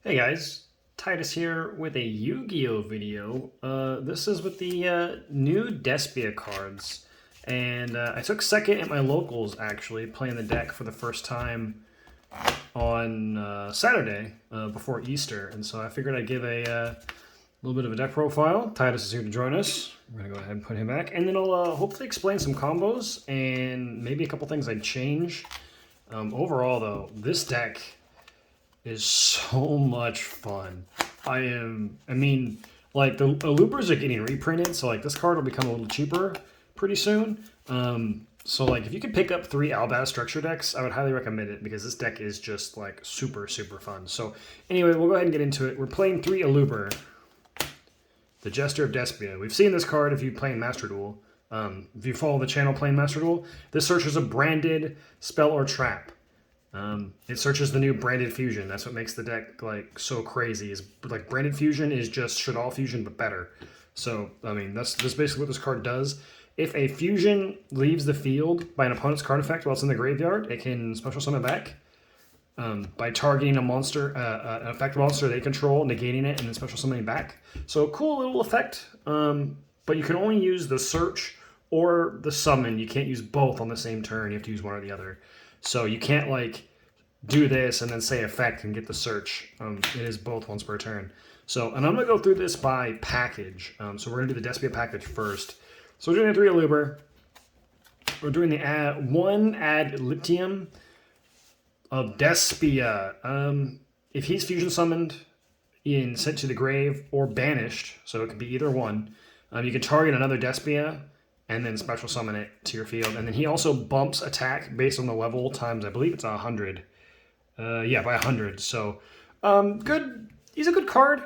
Hey guys, Titus here with a Yu-Gi-Oh video. This is with the new Despia cards, and I took second at my locals actually, playing the deck for the first time on Saturday before Easter, and so I figured I'd give a little bit of a deck profile. Titus is here to join us. We're gonna go ahead and put him back, and then I'll hopefully explain some combos and maybe a couple things I'd change. Overall, though, this deck is so much fun. I mean, like the loopers are getting reprinted, so like this card will become a little cheaper pretty soon. So like if you could pick up 3 Albaz structure decks, I would highly recommend it because this deck is just like super fun. So anyway, we'll go ahead and get into it. We're playing 3 Aluber, the Jester of Despia. We've seen this card if you play in Master Duel. If you follow the channel playing Master Duel, this searches a branded spell or trap. It searches the new branded fusion. That's what makes the deck like so crazy. Is like branded fusion is just Shadal fusion but better. So I mean that's basically what this card does. If a fusion leaves the field by an opponent's card effect while it's in the graveyard, it can special summon back by targeting a monster, an effect monster they control, negating it, and then special summoning back. So cool little effect. But you can only use the search or the summon. You can't use both on the same turn. You have to use one or the other. So you can't like do this and then say effect and get the search. It is both once per turn. So, and I'm going to go through this by package. So we're going to do the Despia package first. So we're doing the 3 Aluber. We're doing the one ad Litium of Despia. If he's fusion summoned and sent to the grave or banished, so it could be either one, you can target another Despia and then special summon it to your field. And then he also bumps attack based on the level times, I believe it's 100. Yeah, by 100. So, good. He's a good card.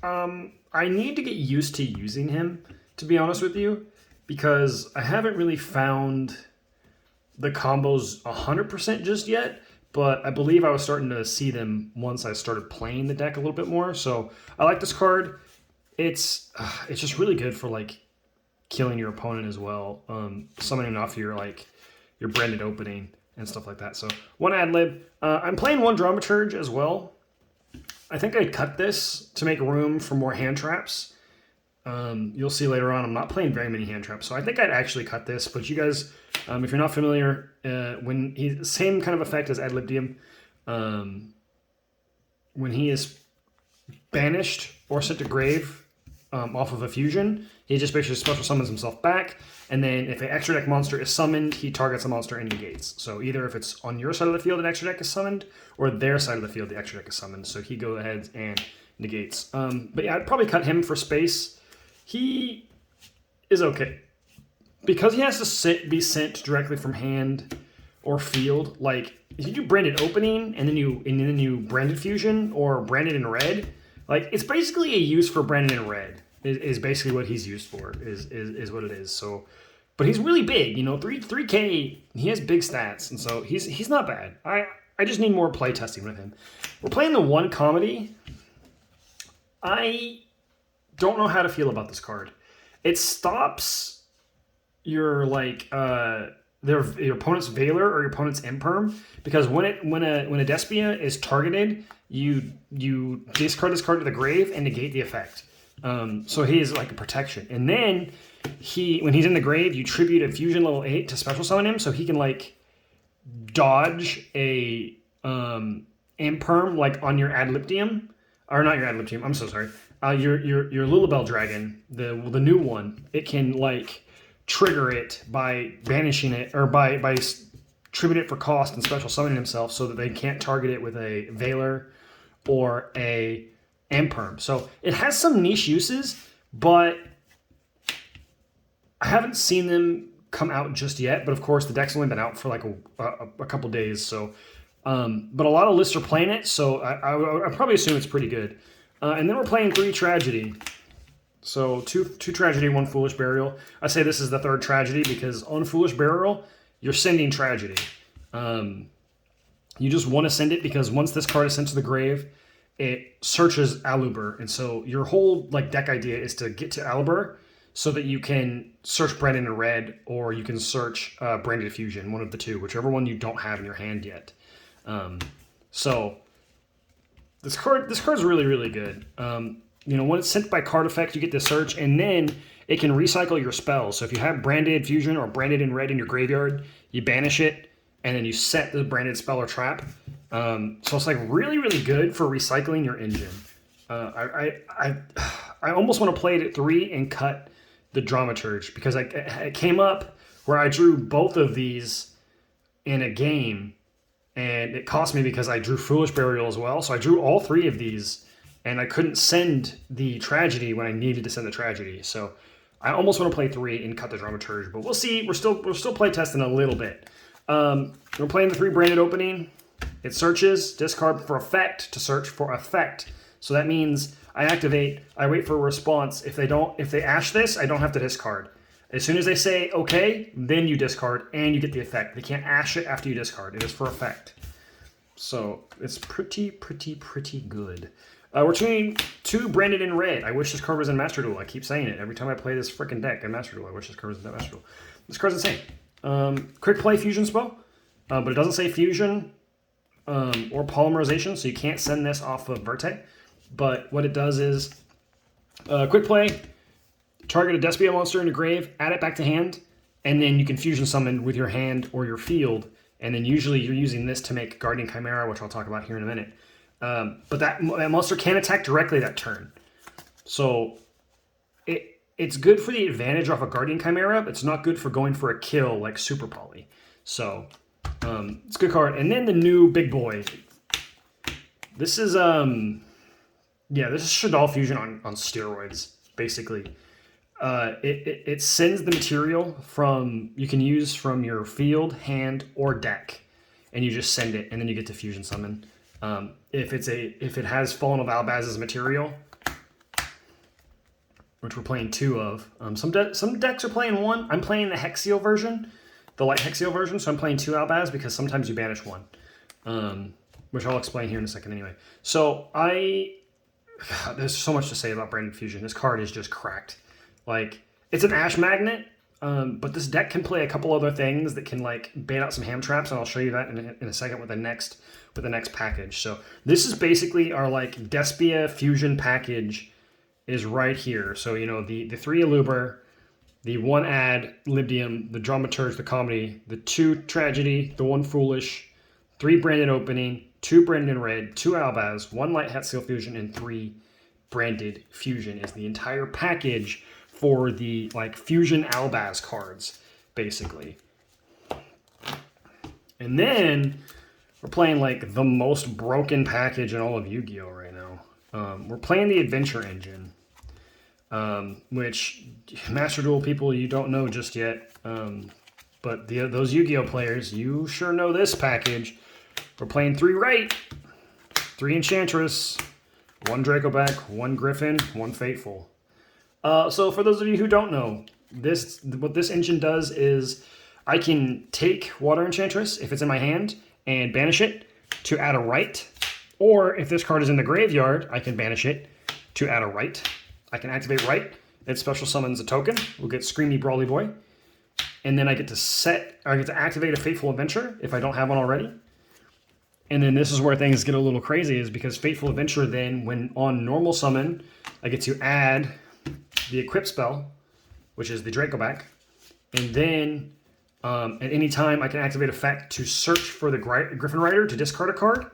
I need to get used to using him, to be honest with you, because I haven't really found the combos 100% just yet, but I believe I was starting to see them once I started playing the deck a little bit more. So I like this card. It's just really good for like killing your opponent as well, summoning off your branded opening and stuff like that. So one ad lib. I'm playing one dramaturge as well. I think I'd cut this to make room for more hand traps. You'll see later on I'm not playing very many hand traps, so I think I'd actually cut this. But you guys, if you're not familiar, when he's same kind of effect as ad libidium, when he is banished or sent to grave off of a fusion, he just basically special summons himself back, and then if an extra deck monster is summoned, he targets a monster and negates. So either if it's on your side of the field, an extra deck is summoned, or their side of the field, the extra deck is summoned. So he goes ahead and negates. But yeah, I'd probably cut him for space. He is okay. Because he has to be sent directly from hand or field, like if you do branded opening and then you branded fusion or branded in red, like it's basically a use for branded in red. Is basically what he's used for, is what it is. So, but he's really big, 3K, he has big stats, and so he's not bad. I just need more play testing with him. We're playing the one comedy. I don't know how to feel about this card. It stops your your opponent's Veiler or your opponent's Imperm, because when a Despia is targeted, you discard this card to the grave and negate the effect. So he is like a protection. And then when he's in the grave, you tribute a fusion level 8 to special summon him, so he can like dodge a Imperm like on your ad libidium. Or not your ad libidium, I'm so sorry. Your Lulabelle Dragon, the new one, it can like trigger it by banishing it, or by tribute it for cost and special summoning himself, so that they can't target it with a Veiler or a Imperm. So it has some niche uses, but I haven't seen them come out just yet. But of course, the deck's only been out for like a couple days. So, but a lot of lists are playing it, so I probably assume it's pretty good. And then we're playing 3 Tragedy. So two Tragedy, 1 Foolish Burial. I say this is the 3rd Tragedy because on Foolish Burial, you're sending Tragedy. You just want to send it because once this card is sent to the grave, it searches Aluber, and so your whole like deck idea is to get to Aluber so that you can search Branded in red, or you can search Branded Fusion, one of the two, whichever one you don't have in your hand yet. So This card's really good. You know, when it's sent by card effect, you get to search, and then it can recycle your spells. So if you have Branded Fusion or Branded in red in your graveyard, you banish it, and then you set the branded spell or trap. So it's like really good for recycling your engine. I almost want to play it at 3 and cut the Dramaturge, because it came up where I drew both of these in a game, and it cost me because I drew Foolish Burial as well. So I drew all 3 of these, and I couldn't send the Tragedy when I needed to send the Tragedy. So I almost want to play 3 and cut the Dramaturge, but we'll see. We're still play testing a little bit. We're playing the 3 branded opening. It searches, discard for effect to search for effect. So that means I activate, I wait for a response. If they ash this, I don't have to discard. As soon as they say okay, then you discard and you get the effect. They can't ash it after you discard. It is for effect. So it's pretty good. We're doing 2 branded in red. I wish this card was in Master Duel. I keep saying it every time I play this freaking deck in Master Duel. I wish this card was in Master Duel. This card's insane. Quick play fusion spell, but it doesn't say fusion or polymerization, so you can't send this off of Verte. But what it does is quick play, target a Despia monster in your grave, add it back to hand, and then you can fusion summon with your hand or your field, and then usually you're using this to make Guardian Chimera, which I'll talk about here in a minute. But that monster can attack directly that turn. So it's good for the advantage off a Guardian Chimera, but it's not good for going for a kill like Super Poly. So it's a good card. And then the new big boy. This is this is Shaddoll Fusion on steroids, basically. It sends the material you can use from your field, hand, or deck, and you just send it, and then you get to fusion summon. If it has Fallen of Albaz as material, which we're playing 2 of. Some decks are playing 1. I'm playing the Hexio version, the light Hexio version, so I'm playing 2 Albaz because sometimes you banish 1, which I'll explain here in a second anyway. So there's so much to say about Branded Fusion. This card is just cracked. Like, it's an Ash Magnet, but this deck can play a couple other things that can like bait out some ham traps, and I'll show you that in a second with the next package. So this is basically our like Despia Fusion package is right here. So you know the 3 Aluber, the 1 Ad Libdium, the Dramaturge, the Comedy, the 2 Tragedy, the 1 Foolish, 3 Branded Opening, 2 Branded in red, 2 Albaz, 1 Light Hatseal Fusion, and 3 Branded Fusion is the entire package for the like Fusion Albaz cards, basically. And then we're playing like the most broken package in all of Yu-Gi-Oh right now. We're playing the Adventure Engine, which Master Duel people, you don't know just yet. But those Yu-Gi-Oh players, you sure know this package. We're playing 3 Right, 3 Enchantress, 1 Dracoback, 1 Griffin, 1 Fateful. So for those of you who don't know, what this engine does is I can take Water Enchantress, if it's in my hand, and banish it to add a right. Or if this card is in the graveyard, I can banish it to add a right. I can activate right. It special summons a token. We'll get Screamy Brawly Boy. And then I get to activate a Fateful Adventure if I don't have one already. And then this is where things get a little crazy, is because Fateful Adventure then, when on normal summon, I get to add the equip spell, which is the Dracoback. And then at any time I can activate effect to search for the Griffin Rider to discard a card.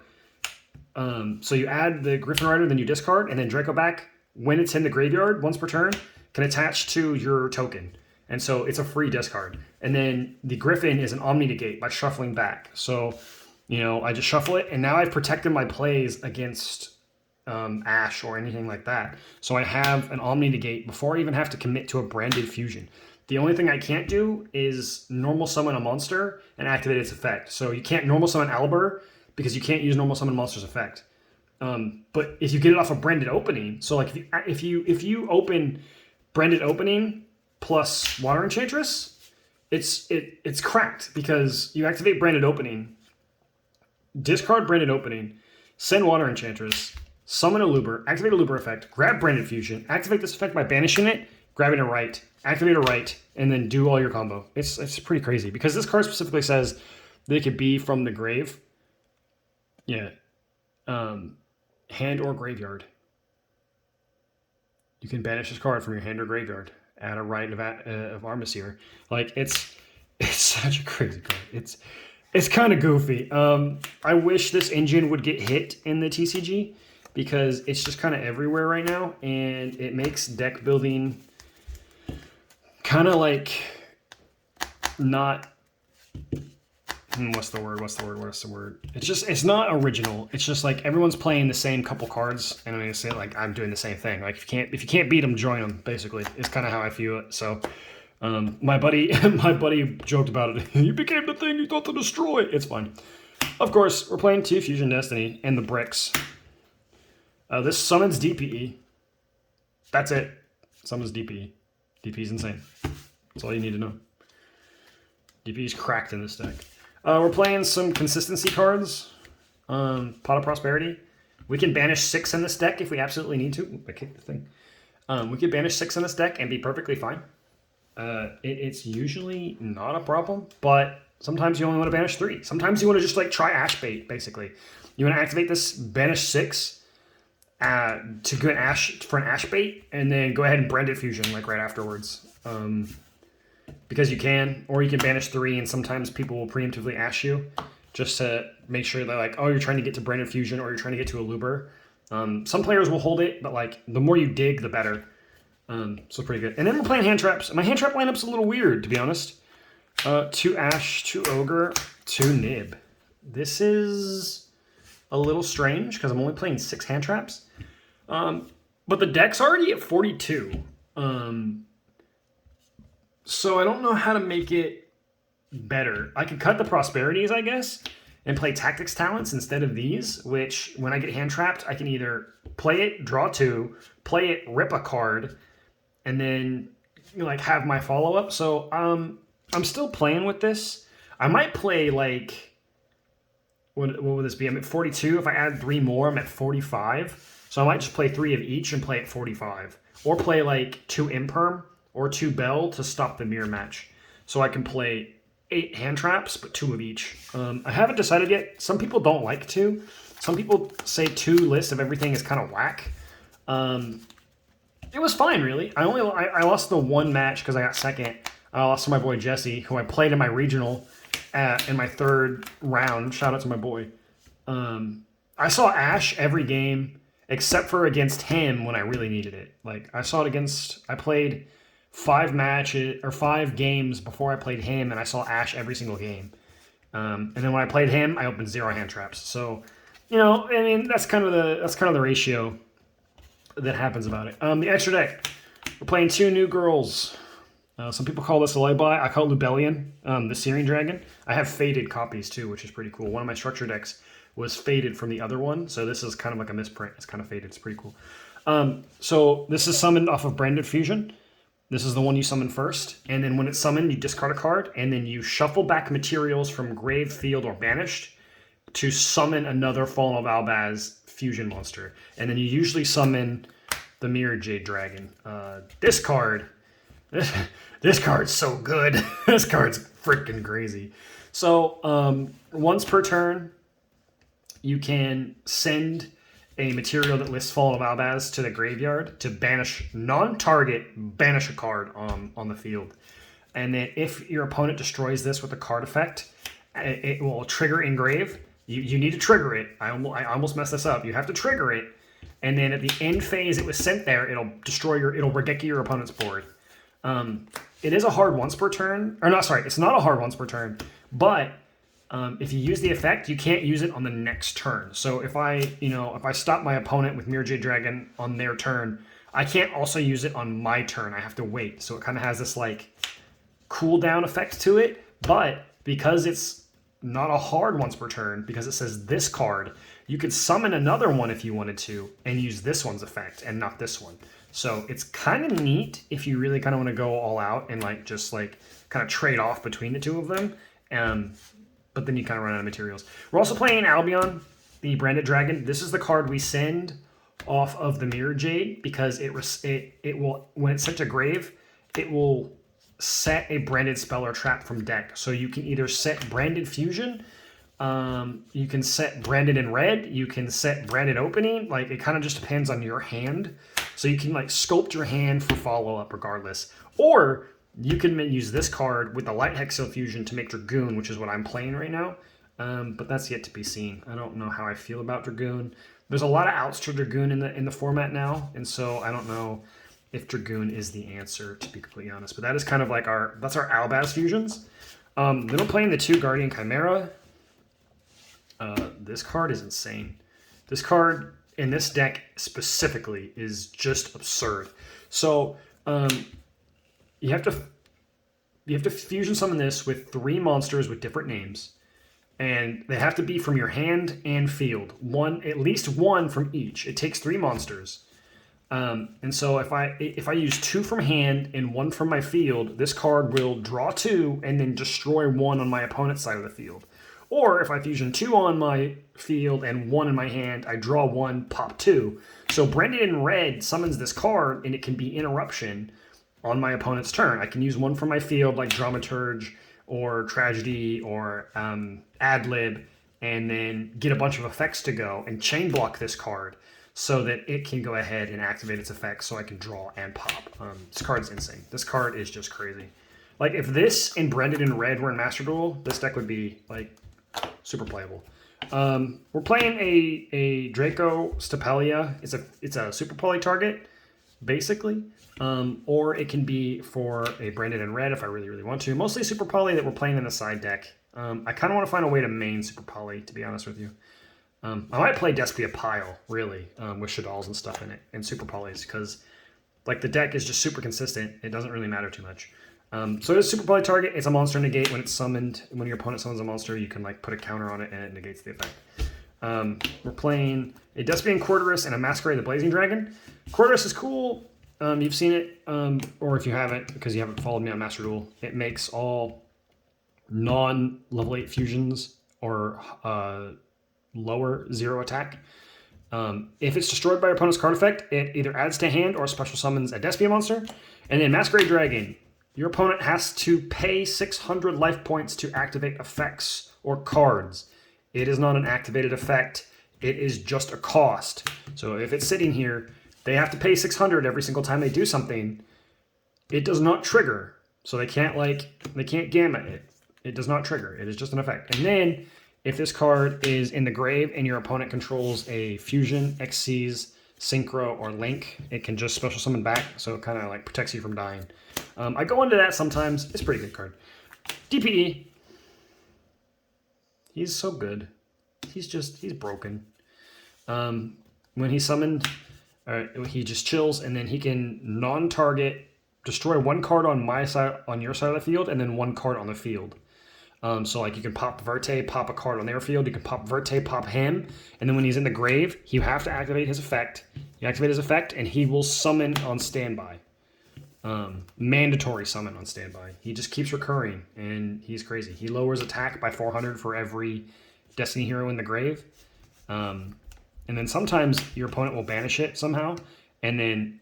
So you add the Griffin Rider, then you discard, and then Dracoback, when it's in the graveyard, once per turn, can attach to your token. And so it's a free discard. And then the Griffin is an Omni-Negate by shuffling back. So, you know, I just shuffle it, and now I've protected my plays against Ash or anything like that. So I have an Omni-Negate before I even have to commit to a Branded Fusion. The only thing I can't do is normal summon a monster and activate its effect. So you can't normal summon Albaz because you can't use normal summon monster's effect. But if you get it off a Branded Opening, so like if you open Branded Opening plus Water Enchantress, it's cracked because you activate Branded Opening, discard Branded Opening, send Water Enchantress, summon a Luber, activate a Luber effect, grab Branded Fusion, activate this effect by banishing it, grabbing a right, activate a right, and then do all your combo. It's pretty crazy because this card specifically says that it could be from the grave. Yeah. hand or graveyard. You can banish this card from your hand or graveyard. Add a Rite of Armistice. Like, it's such a crazy card. It's kind of goofy. I wish this engine would get hit in the TCG because it's just kind of everywhere right now, and it makes deck building kind of like not. What's the word? It's not original. It's just like everyone's playing the same couple cards, and I'm gonna say like I'm doing the same thing. Like if you can't beat them, join them. Basically, is kind of how I feel it. So, my buddy joked about it. You became the thing you thought to destroy. It's fine. Of course, we're playing 2 Fusion Destiny and the bricks. This summons DPE. That's it. Summons DPE. DPE's insane. That's all you need to know. DPE's cracked in this deck. We're playing some consistency cards. Pot of Prosperity. We can banish 6 in this deck if we absolutely need to. Ooh, I kicked the thing. We can banish 6 in this deck and be perfectly fine. It's usually not a problem, but sometimes you only want to banish 3. Sometimes you want to just like try Ash Bait, basically. You want to activate this, banish 6 to get Ash for an Ash Bait, and then go ahead and Branded Fusion like right afterwards. Because you can, or you can banish 3, and sometimes people will preemptively Ash you just to make sure that like, oh, you're trying to get to Branded Fusion or you're trying to get to a Luber. Some players will hold it, but like the more you dig, the better. So pretty good. And then we're playing hand traps. My hand trap lineup's a little weird, to be honest. 2 Ash, 2 Ogre, 2 Nib. This is a little strange because I'm only playing 6 hand traps. But the deck's already at 42. So I don't know how to make it better. I could cut the Prosperities, I guess, and play Tactics Talents instead of these, which when I get hand trapped, I can either play it, draw 2, play it, rip a card, and then like have my follow-up. So I'm still playing with this. I might play like, what would this be? I'm at 42. If I add 3 more, I'm at 45. So I might just play 3 of each and play at 45. Or play like 2 Imperm or 2 Bell to stop the mirror match. So I can play 8 hand traps, but 2 of each. I haven't decided yet. Some people don't like 2. Some people say 2 lists of everything is kind of whack. It was fine, really. I lost the 1 match because I got second. I lost to my boy Jesse, who I played in my regional in my 3rd round. Shout out to my boy. I saw Ash every game except for against him when I really needed it. Like I played 5 games before I played him, and I saw Ash every single game. And then when I played him, I opened 0 hand traps. So, you know, I mean, that's kind of the ratio that happens about it. The extra deck, we're playing 2 new girls. Some people call this a Albaz. I call it Lubellion, the Searing Dragon. I have faded copies too, which is pretty cool. One of my structure decks was faded from the other one, so this is kind of like a misprint. It's kind of faded. It's pretty cool. So this is summoned off of Branded Fusion. This is the one you summon first, and then when it's summoned, you discard a card, and then you shuffle back materials from grave, field, or banished to summon another Fallen of Albaz fusion monster. And then you usually summon the Mirror Jade Dragon. This card's so good. This card's freaking crazy. So once per turn, you can send a material that lists Fallen of Albaz to the graveyard to banish banish a card on the field. And then if your opponent destroys this with a card effect, it will trigger engrave. You need to trigger it. I almost messed this up. You have to trigger it, and then at the end phase it was sent there, it'll Regeki your opponent's board. It is a hard once per turn, or not, sorry, it's not a hard once per turn, but if you use the effect, you can't use it on the next turn. So if I stop my opponent with Mirror Jade Dragon on their turn, I can't also use it on my turn. I have to wait. So it kind of has this like cooldown effect to it, but because it's not a hard once per turn, because it says this card, you could summon another one if you wanted to and use this one's effect and not this one. So it's kind of neat if you really kind of want to go all out and like just like kind of trade off between the two of them. But then you kind of run out of materials. We're also playing Albion, the Branded Dragon. This is the card we send off of the Mirror Jade because it will, when it's sent to grave, it will set a branded spell or trap from deck. So you can either set Branded Fusion You can set branded in red. You can set branded opening. Like, it kind of just depends on your hand. So you can like sculpt your hand for follow-up regardless. Or you can use this card with the Light Hexil Fusion to make Dragoon, which is what I'm playing right now. But that's yet to be seen. I don't know how I feel about Dragoon. There's a lot of outs to Dragoon in the format now, and so I don't know if Dragoon is the answer, to be completely honest. But that is kind of like that's our Albaz fusions. Then we're playing the 2 Guardian Chimera. This card is insane. This card in this deck specifically is just absurd. So you have to fusion summon this with 3 monsters with different names. And they have to be from your hand and field. At least one from each. It takes 3 monsters. And so if I use 2 from hand and 1 from my field, this card will draw 2 and then destroy 1 on my opponent's side of the field. Or if I fusion 2 on my field and 1 in my hand, I draw 1, pop 2. So Branded in red summons this card, and it can be interruption on my opponent's turn. I can use 1 from my field, like Dramaturge or Tragedy or Ad-lib, and then get a bunch of effects to go and chain block this card so that it can go ahead and activate its effects so I can draw and pop. This card's insane. This card is just crazy. Like, if this and Branded in red were in Master Duel, this deck would be, like, super playable. We're playing a Draco Stapelia. It's a Super Poly target, basically. Or it can be for a Branded in red if I really, really want to. Mostly Super Poly that we're playing in the side deck. I kind of want to find a way to main Super Poly, to be honest with you. I might play Despia Pile, really, with Shaddolls and stuff in it, and Super Polys, because like the deck is just super consistent. It doesn't really matter too much. So it's Super Poly target. It's a monster negate when it's summoned. When your opponent summons a monster, you can like put a counter on it and it negates the effect. We're playing a Despian Quarterus and a Masquerade the Blazing Dragon. Quarterus is cool. You've seen it, or if you haven't, because you haven't followed me on Master Duel, it makes all non-level 8 fusions or lower 0 attack. If it's destroyed by your opponent's card effect, it either adds to hand or special summons a Despia monster. And then Masquerade Dragon, your opponent has to pay 600 life points to activate effects or cards. It is not an activated effect. It is just a cost. So if it's sitting here, they have to pay 600 every single time they do something. It does not trigger. So they can't gamma it. It does not trigger. It is just an effect. And then if this card is in the grave and your opponent controls a Fusion, Xyz, Synchro, or Link, it can just special summon back. So it kind of like protects you from dying. I go into that sometimes. It's a pretty good card. DPE. He's so good. He's broken. When he's summoned, he just chills, and then he can non-target, destroy 1 card on my side, on your side of the field, and then 1 card on the field. So like you can pop Verte, pop a card on their field. You can pop Verte, pop him, and then when he's in the grave, you have to activate his effect. You activate his effect, and he will summon on standby. Mandatory summon on standby. He just keeps recurring, and he's crazy. He lowers attack by 400 for every Destiny hero in the grave. And then sometimes your opponent will banish it somehow, and then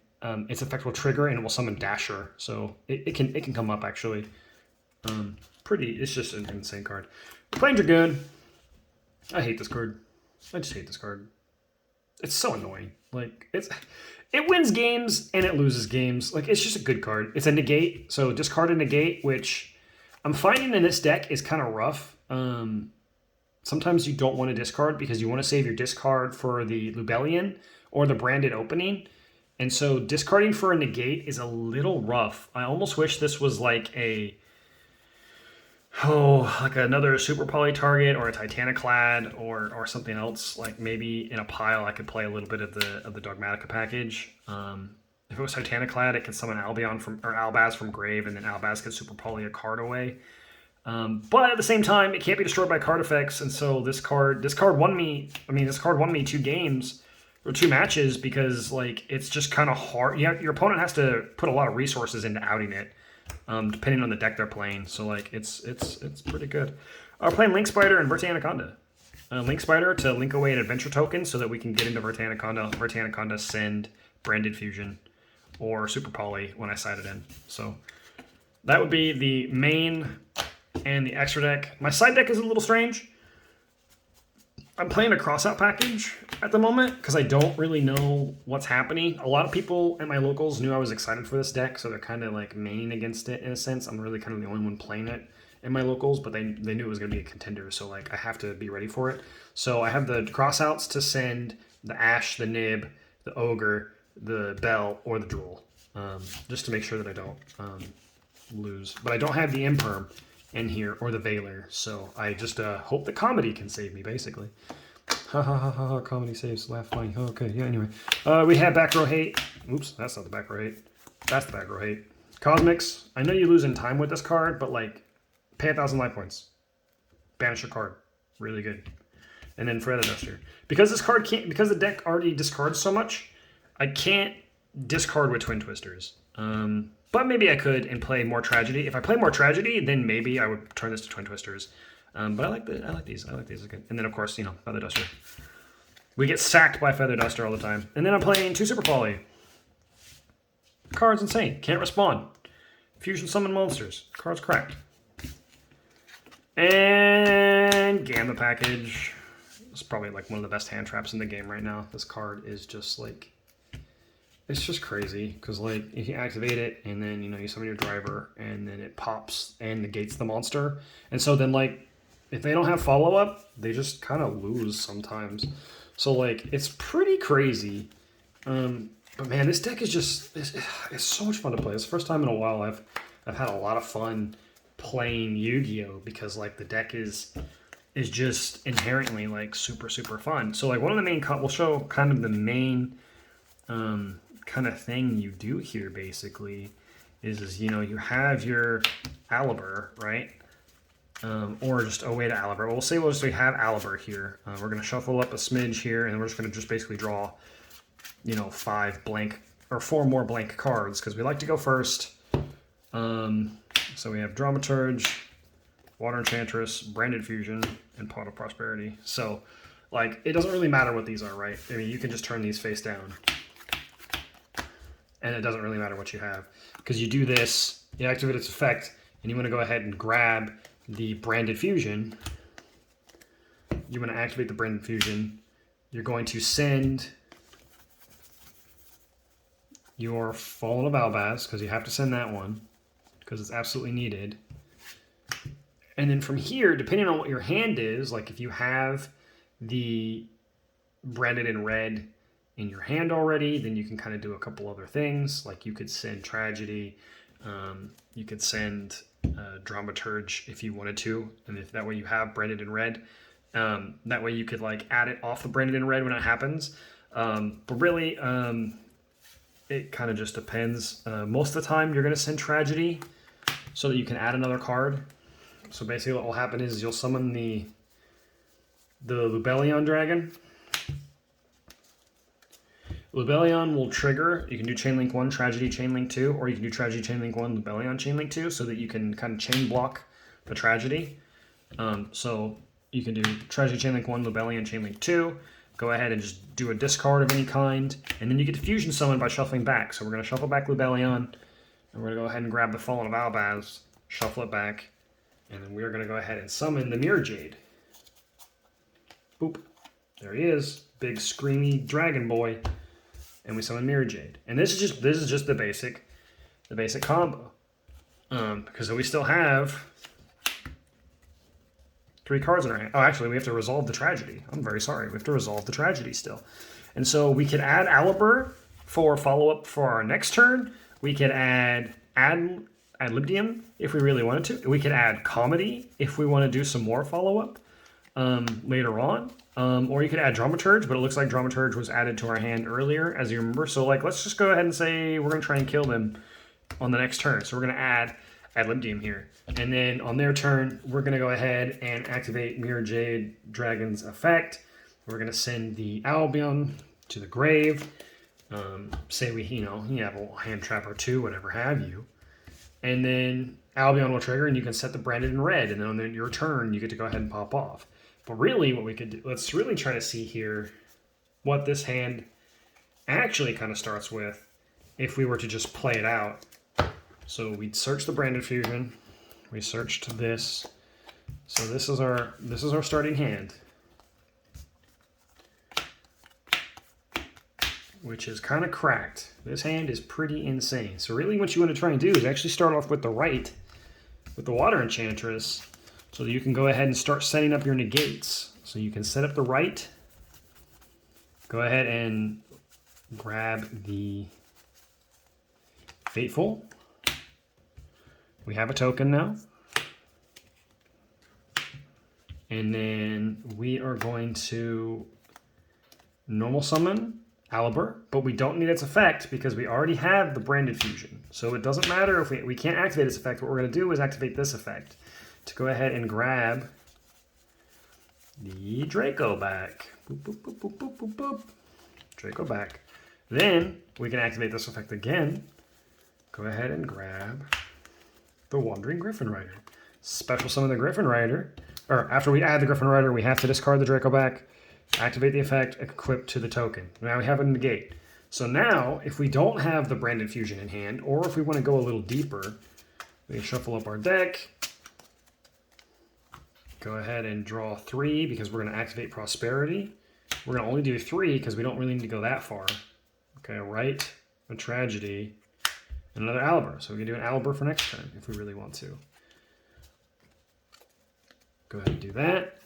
its effect will trigger and it will summon Dasher. So it can come up actually. It's just an insane card. Playing Dragoon. I hate this card. I just hate this card. It's so annoying. Like it wins games and it loses games. Like, it's just a good card. It's a negate, so discard a negate, which I'm finding in this deck is kind of rough. Sometimes you don't want to discard because you want to save your discard for the Lubellian or the branded opening. And so discarding for a negate is a little rough. I almost wish this was like like another Super Poly target or a Titaniclad or something else. Like maybe in a pile I could play a little bit of the Dogmatica package. If it was Titaniclad, it could summon Albaz from grave, and then Albaz could Super Poly a card away. But at the same time, it can't be destroyed by card effects, and so this card won me 2 games or 2 matches because like it's just kind of hard. Your opponent has to put a lot of resources into outing it, depending on the deck they're playing. So like it's pretty good. We're playing Link Spider and Verte Anaconda. Link Spider to link away an adventure token so that we can get into Verte Anaconda. Verte Anaconda send Branded Fusion or Super Poly when I side it in. So that would be the main and the extra deck. My side deck is a little strange. I'm playing a crossout package at the moment because I don't really know what's happening. A lot of people at my locals knew I was excited for this deck, so they're kind of like maining against it in a sense. I'm really kind of the only one playing it in my locals, but they knew it was going to be a contender, so like I have to be ready for it. So I have the crossouts to send the Ash, the Nib, the Ogre, the Bell, or the Drool, just to make sure that I don't lose. But I don't have the Imperm in here or the Veiler, so I just hope the comedy can save me, basically. Ha ha ha ha ha, comedy saves, laugh funny. Okay, yeah, anyway. We have back row hate. Oops, that's not the back row hate. That's the back row hate. Cosmics, I know you lose in time with this card, but like, pay 1,000 life points. Banish a card. Really good. And then Feather Duster. Because this card can't, because the deck already discards so much, I can't discard with Twin Twisters. But maybe I could and play more Tragedy. If I play more Tragedy, then maybe I would turn this to Twin Twisters. But I like these. I like these. Good. And then of course, you know, Feather Duster. We get sacked by Feather Duster all the time. And then I'm playing 2 Super Poly. Card's insane. Can't respond. Fusion Summon Monsters. Card's cracked. And Gamma package. It's probably like one of the best hand traps in the game right now. This card is just like, it's just crazy because like if you activate it and then you know you summon your driver and then it pops and negates the monster, and so then like if they don't have follow up, they just kind of lose sometimes. So like it's pretty crazy. But man, this deck is just it's so much fun to play. It's the first time in a while I've had a lot of fun playing Yu-Gi-Oh! Because like the deck is just inherently like super fun. So like one of the main we'll show kind of the main kind of thing you do here basically is you know you have your Albaz, right? Or just a way to Albaz. Well, we'll say we have Albaz here. We're going to shuffle up a smidge here, and we're just going to just basically draw, you know, 5 blank or 4 more blank cards because we like to go first. So we have Dramaturge, Water Enchantress, Branded Fusion, and Pot of Prosperity. So, like, it doesn't really matter what these are, right? I mean, you can just turn these face down. And it doesn't really matter what you have. Because you do this, you activate its effect, and you want to go ahead and grab the Branded Fusion. You want to activate the Branded Fusion. You're going to send your Fallen of Albaz, because you have to send that one, because it's absolutely needed. And then from here, depending on what your hand is, like if you have the Branded in red in your hand already, then you can kind of do a couple other things. Like you could send Tragedy, you could send Dramaturge if you wanted to, and if that way you have Branded in red. That way you could like add it off the Branded in red when it happens. But really, it kind of just depends. Most of the time, you're going to send Tragedy so that you can add another card. So basically what will happen is you'll summon the Lubellion Dragon. Lubellion will trigger. You can do Chainlink 1, Tragedy, Chainlink 2, or you can do Tragedy, Chainlink 1, Lubellion, Chainlink 2, so that you can kind of chain block the Tragedy. So you can do Tragedy, Chainlink 1, Lubellion, Chainlink 2. Go ahead and just do a discard of any kind, and then you get to Fusion Summon by shuffling back. So we're going to shuffle back Lubellion, and we're going to go ahead and grab the Fallen of Albaz, shuffle it back, and then we're going to go ahead and summon the Mirror Jade. Boop. There he is. Big screamy dragon boy. And we summon Mirror Jade. And this is just the basic combo. Because we still have 3 cards in our hand. Oh, actually, we have to resolve the Tragedy. I'm very sorry. We have to resolve the Tragedy still. And so we could add Albaz for follow-up for our next turn. We could add Ad Libidium if we really wanted to. We could add Comedy if we want to do some more follow-up later on. Or you could add Dramaturge, but it looks like Dramaturge was added to our hand earlier, as you remember. So like, let's just go ahead and say we're going to try and kill them on the next turn. So we're going to add Ad Libidium here. And then on their turn, we're going to go ahead and activate Mirror Jade Dragon's effect. We're going to send the Albion to the grave. Say we, you have a hand trap or 2, whatever have you. And then Albion will trigger and you can set the Branded in red. And then on your turn, you get to go ahead and pop off. But really what we could do, let's really try to see here what this hand actually kind of starts with if we were to just play it out. So we'd search the Branded Fusion. We searched this. So this is our starting hand. which is kind of cracked. This hand is pretty insane. So really what you want to try and do is actually start off with the right, with the Water Enchantress, so that you can go ahead and start setting up your negates. So you can set up the right, go ahead and grab the Fateful. We have a token now. And then we are going to normal summon Albaz, but we don't need its effect because we already have the Branded Fusion. So it doesn't matter if we can't activate its effect. What we're going to do is activate this effect to go ahead and grab the Draco back. Boop, boop, boop, boop, boop, boop, boop. Draco back. Then we can activate this effect again. Go ahead and grab the Wandering Griffin Rider. Special summon the Griffin Rider. Or after we add the Griffin Rider, we have to discard the Draco back, activate the effect, equip to the token. Now we have a negate. So now, if we don't have the Branded Fusion in hand, or if we want to go a little deeper, we can shuffle up our deck. Go ahead and draw 3 because we're going to activate Prosperity. We're going to only do 3 because we don't really need to go that far. Okay, right, a Tragedy, and another Albaz. So we can do an Albaz for next turn if we really want to. Go ahead and do that.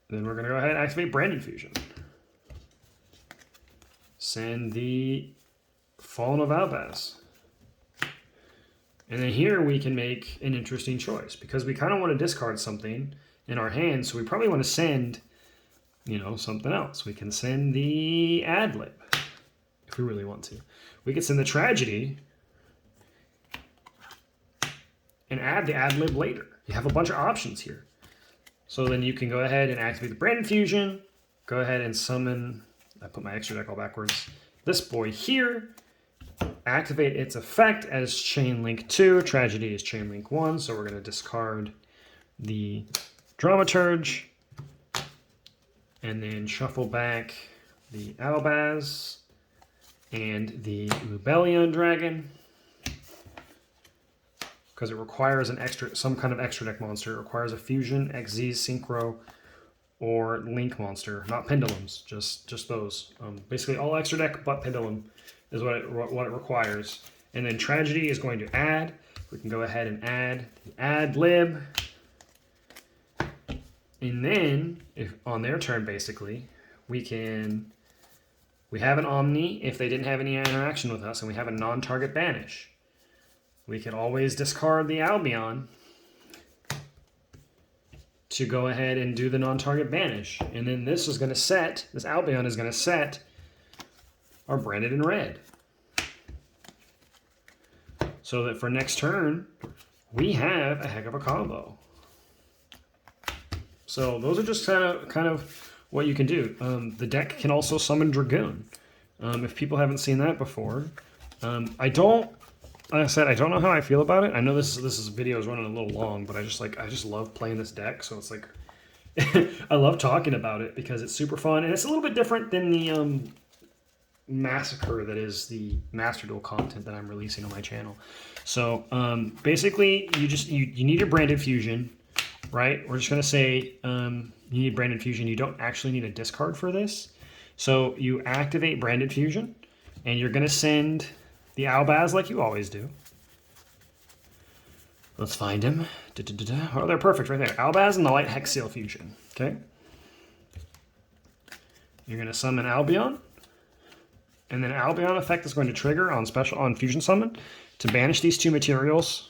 Then we're going to go ahead and activate Branded Fusion. Send the Fallen of Albaz. And then here we can make an interesting choice because we kind of want to discard something in our hand, so we probably want to send, you know, something else. We can send the Ad-Lib if we really want to. We could send the Tragedy and add the Ad-Lib later. You have a bunch of options here. So then you can go ahead and activate the Branded Fusion, go ahead and summon, I put my extra deck all backwards, this boy here, activate its effect as Chain Link 2, Tragedy is Chain Link 1, so we're going to discard the Dramaturge, and then shuffle back the Albaz and the Lubellion Dragon, because it requires some kind of extra deck monster. It requires a Fusion, XZ, Synchro, or Link monster. Not Pendulums, just those. Basically all extra deck but Pendulum is what it requires. And then Tragedy is going to add. We can go ahead and add the Ad-Lib. And then, if on their turn basically, we have an Omni if they didn't have any interaction with us, and we have a non-target banish. We can always discard the Albion to go ahead and do the non-target banish. And then this Albion is going to set our Branded in red. So that for next turn, we have a heck of a combo. So those are just kind of what you can do. The deck can also summon Dragoon. If people haven't seen that before. Like I said, I don't know how I feel about it. I know this video is running a little long, but I just love playing this deck. So it's like I love talking about it because it's super fun and it's a little bit different than the massacre that is the Master Duel content that I'm releasing on my channel. So basically, you need your Branded Fusion, right? We're just gonna say you need Branded Fusion. You don't actually need a discard for this. So you activate Branded Fusion, and you're gonna send the Albaz like you always do. Let's find him. Oh, they're perfect right there. Albaz and the Light Hexseal Fusion. Okay. You're going to summon Albion. And then Albion effect is going to trigger on Fusion Summon to banish these 2 materials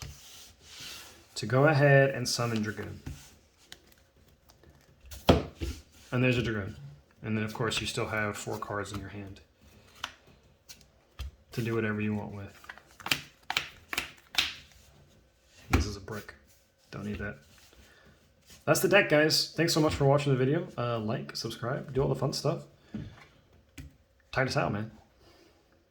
to go ahead and summon Dragoon. And there's a Dragoon. And then, of course, you still have 4 cards in your hand to do whatever you want with. This is a brick. Don't need that. That's the deck, guys. Thanks so much for watching the video. Like, subscribe, do all the fun stuff. Tight us out, man.